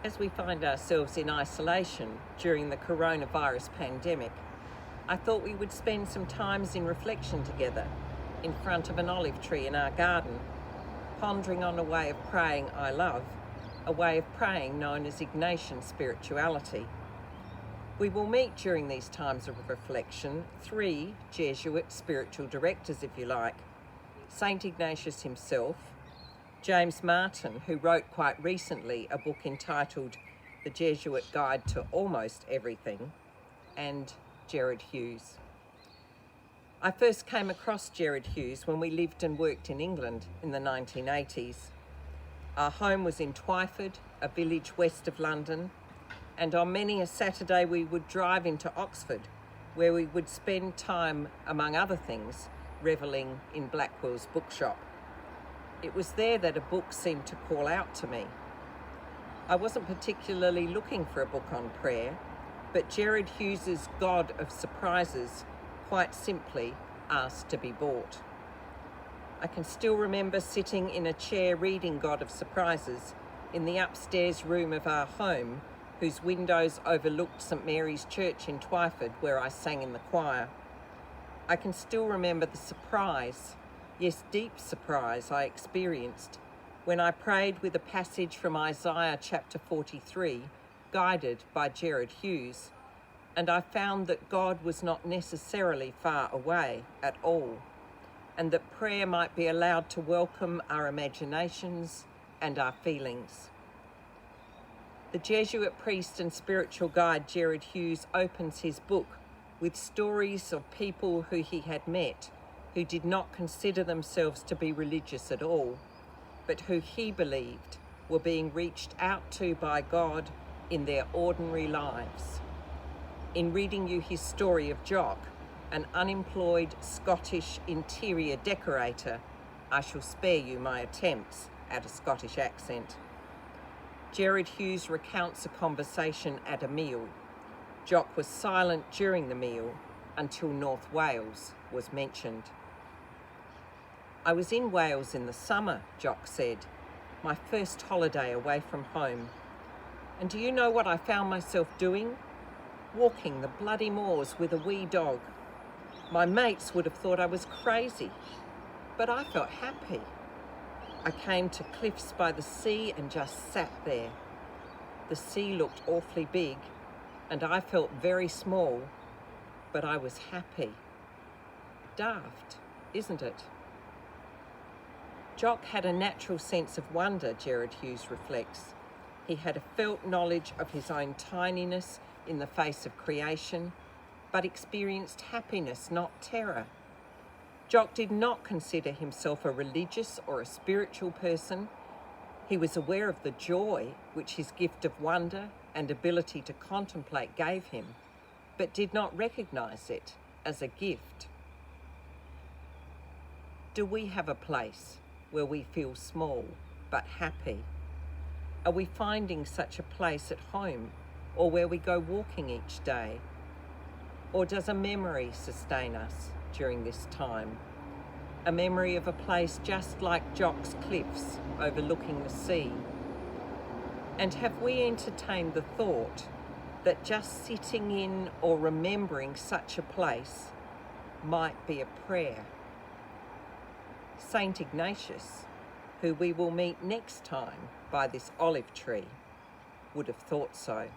As we find ourselves in isolation during the coronavirus pandemic, I thought we would spend some times in reflection together in front of an olive tree in our garden, pondering on a way of praying I love, a way of praying known as Ignatian Spirituality. We will meet during these times of reflection three Jesuit spiritual directors, if you like: Saint Ignatius himself, James Martin, who wrote quite recently a book entitled The Jesuit Guide to Almost Everything, and Gerard Hughes. I first came across Gerard Hughes when we lived and worked in England in the 1980s. Our home was in Twyford, a village west of London, and on many a Saturday we would drive into Oxford, where we would spend time, among other things, revelling in Blackwell's bookshop. It was there that a book seemed to call out to me. I wasn't particularly looking for a book on prayer, but Gerard Hughes's God of Surprises quite simply asked to be bought. I can still remember sitting in a chair reading God of Surprises in the upstairs room of our home, whose windows overlooked St Mary's Church in Twyford, where I sang in the choir. I can still remember the surprise, yes, deep surprise I experienced when I prayed with a passage from Isaiah chapter 43, guided by Gerard Hughes, and I found that God was not necessarily far away at all, and that prayer might be allowed to welcome our imaginations and our feelings. The Jesuit priest and spiritual guide Gerard Hughes opens his book with stories of people who he had met who did not consider themselves to be religious at all, but who he believed were being reached out to by God in their ordinary lives. In reading you his story of Jock, an unemployed Scottish interior decorator, I shall spare you my attempts at a Scottish accent. Gerard Hughes recounts a conversation at a meal. Jock was silent during the meal until North Wales was mentioned. I was in Wales in the summer, Jock said, my first holiday away from home. And do you know what I found myself doing? Walking the bloody moors with a wee dog. My mates would have thought I was crazy, but I felt happy. I came to cliffs by the sea and just sat there. The sea looked awfully big, and I felt very small, but I was happy. Daft, isn't it? Jock had a natural sense of wonder, Gerard Hughes reflects. He had a felt knowledge of his own tininess in the face of creation, but experienced happiness, not terror. Jock did not consider himself a religious or a spiritual person. He was aware of the joy which his gift of wonder and ability to contemplate gave him, but did not recognise it as a gift. Do we have a place where we feel small but happy? Are we finding such a place at home or where we go walking each day? Or does a memory sustain us during this time? A memory of a place just like Jock's cliffs overlooking the sea? And have we entertained the thought that just sitting in or remembering such a place might be a prayer? Saint Ignatius, who we will meet next time by this olive tree, would have thought so.